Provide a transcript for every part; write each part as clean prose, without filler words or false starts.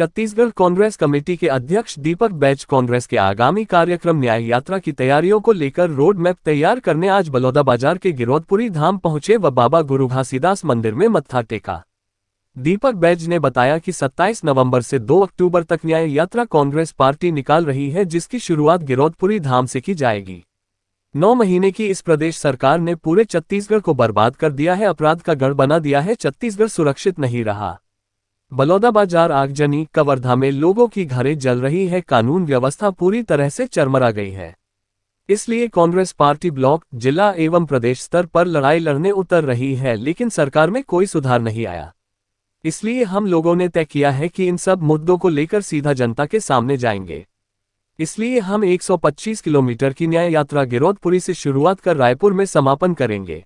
Chhattisgarh Congress committee के अध्यक्ष दीपक बैज कांग्रेस के आगामी कार्यक्रम न्याय यात्रा की तैयारियों को लेकर रोड मैप तैयार करने आज बलौदाबाजार के गिरौदपुरी धाम पहुंचे व बाबा गुरु घासीदास मंदिर में मत्था टेका। दीपक बैज ने बताया कि 27 नवंबर से 2 अक्टूबर तक न्याय यात्रा कांग्रेस पार्टी निकाल रही है, जिसकी शुरुआत गिरौदपुरी धाम से की जाएगी। 9 महीने की इस प्रदेश सरकार ने पूरे छत्तीसगढ़ को बर्बाद कर दिया है, अपराध का गढ़ बना दिया है, छत्तीसगढ़ सुरक्षित नहीं रहा। बलौदाबाजार आगजनी कवर्धा में लोगों की घरें जल रही है, कानून व्यवस्था पूरी तरह से चरमरा गई है। इसलिए कांग्रेस पार्टी ब्लॉक, जिला एवं प्रदेश स्तर पर लड़ाई लड़ने उतर रही है, लेकिन सरकार में कोई सुधार नहीं आया। इसलिए हम लोगों ने तय किया है कि इन सब मुद्दों को लेकर सीधा जनता के सामने जाएंगे। इसलिए हम 125 किलोमीटर की न्याय यात्रा गिरौदपुरी से शुरुआत कर रायपुर में समापन करेंगे।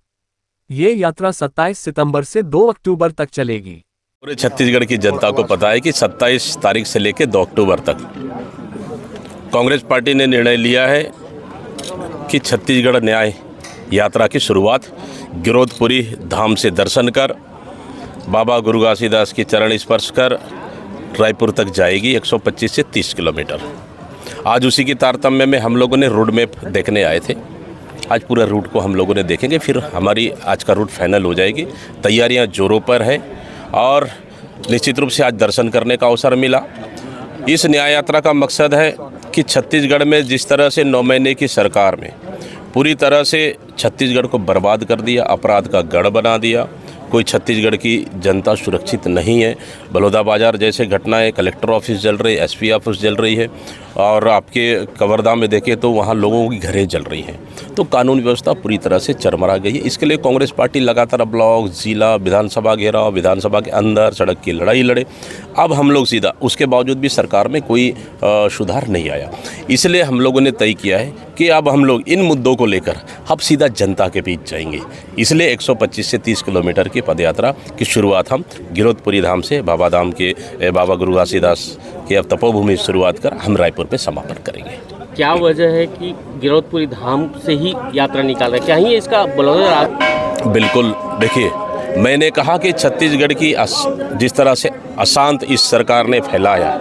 ये यात्रा 27 सितंबर से 2 अक्टूबर तक चलेगी। पूरे छत्तीसगढ़ की जनता को पता है कि 27 तारीख से लेकर 2 अक्टूबर तक कांग्रेस पार्टी ने निर्णय लिया है कि छत्तीसगढ़ न्याय यात्रा की शुरुआत गिरौदपुरी धाम से दर्शन कर बाबा गुरु घासीदास की चरण स्पर्श कर रायपुर तक जाएगी, 125 से 30 किलोमीटर। आज उसी की तारतम्य में हम लोगों ने रोड मैप देखने आए थे। आज पूरा रूट को हम लोगों ने देखेंगे, फिर हमारी आज का रूट फाइनल हो जाएगी। तैयारियां जोरों पर है और निश्चित रूप से आज दर्शन करने का अवसर मिला। इस न्याय यात्रा का मकसद है कि छत्तीसगढ़ में जिस तरह से 9 महीने की सरकार में पूरी तरह से छत्तीसगढ़ को बर्बाद कर दिया, अपराध का गढ़ बना दिया, कोई छत्तीसगढ़ की जनता सुरक्षित नहीं है। बलौदाबाजार जैसे घटनाएं, कलेक्टर ऑफिस जल रही, एसपी ऑफिस जल रही है और आपके कवर्धा में देखें तो वहाँ लोगों की घरें जल रही हैं। तो कानून व्यवस्था पूरी तरह से चरमरा गई है। इसके लिए कांग्रेस पार्टी लगातार ब्लॉक, जिला, विधानसभा घेराव, विधानसभा के अंदर सड़क की लड़ाई लड़े। अब हम लोग सीधा, उसके बावजूद भी सरकार में कोई सुधार नहीं आया। इसलिए हम लोगों ने तय किया है कि अब हम लोग इन मुद्दों को लेकर अब सीधा जनता के बीच जाएंगे। इसलिए 125 से 30 किलोमीटर की पदयात्रा की शुरुआत हम गिरौदपुरी धाम से बाबा धाम के बाबा गुरु घासीदास के अब तपोभूमि शुरुआत कर हम रायपुर पे समापन करेंगे। क्या वजह है कि गिरौदपुरी धाम से ही यात्रा निकाल रहे, क्या ही इसका बलौदाबाजार? बिल्कुल, देखिए मैंने कहा कि छत्तीसगढ़ की जिस तरह से अशांत इस सरकार ने फैलाया,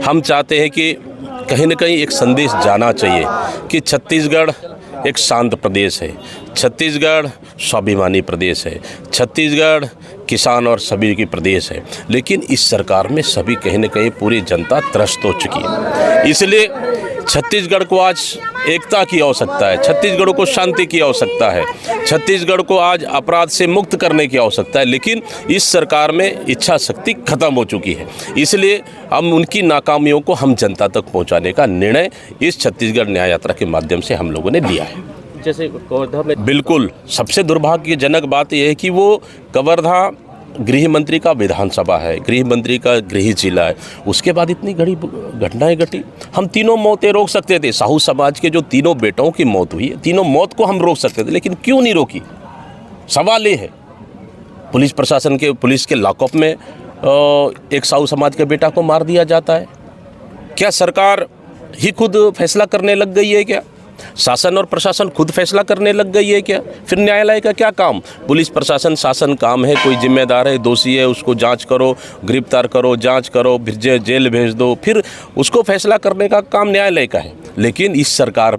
हम चाहते हैं कि कहीं न कहीं एक संदेश जाना चाहिए कि छत्तीसगढ़ एक शांत प्रदेश है, छत्तीसगढ़ स्वाभिमानी प्रदेश है, छत्तीसगढ़ किसान और सभी की प्रदेश है। लेकिन इस सरकार में सभी कहीं न कहीं पूरी जनता त्रस्त हो चुकी है। इसलिए छत्तीसगढ़ को आज एकता की आवश्यकता है, छत्तीसगढ़ को शांति की आवश्यकता है, छत्तीसगढ़ को आज अपराध से मुक्त करने की आवश्यकता है। लेकिन इस सरकार में इच्छा शक्ति खत्म हो चुकी है। इसलिए हम उनकी नाकामियों को हम जनता तक पहुंचाने का निर्णय इस छत्तीसगढ़ न्याय यात्रा के माध्यम से हम लोगों ने लिया है। जैसे कवर्धा में बिल्कुल सबसे दुर्भाग्यजनक बात यह है कि वो कवर्धा गृह मंत्री का विधानसभा है, गृह मंत्री का गृह जिला है, उसके बाद इतनी बड़ी घटनाएं घटी। हम तीनों मौतें रोक सकते थे। साहू समाज के जो तीनों बेटों की मौत हुई है, तीनों मौत को हम रोक सकते थे, लेकिन क्यों नहीं रोकी? सवाल ये है। पुलिस के लॉकअप में एक साहू समाज के बेटा को मार दिया जाता है। क्या सरकार ही खुद फैसला करने लग गई है क्या? शासन और प्रशासन खुद फैसला करने लग गई है क्या? फिर न्यायालय का क्या काम? पुलिस प्रशासन शासन काम है, कोई जिम्मेदार है, दोषी है, उसको जांच करो, गिरफ्तार करो, जांच करो, फिर जेल भेज दो, फिर उसको फैसला करने का काम न्यायालय का है। लेकिन इस सरकार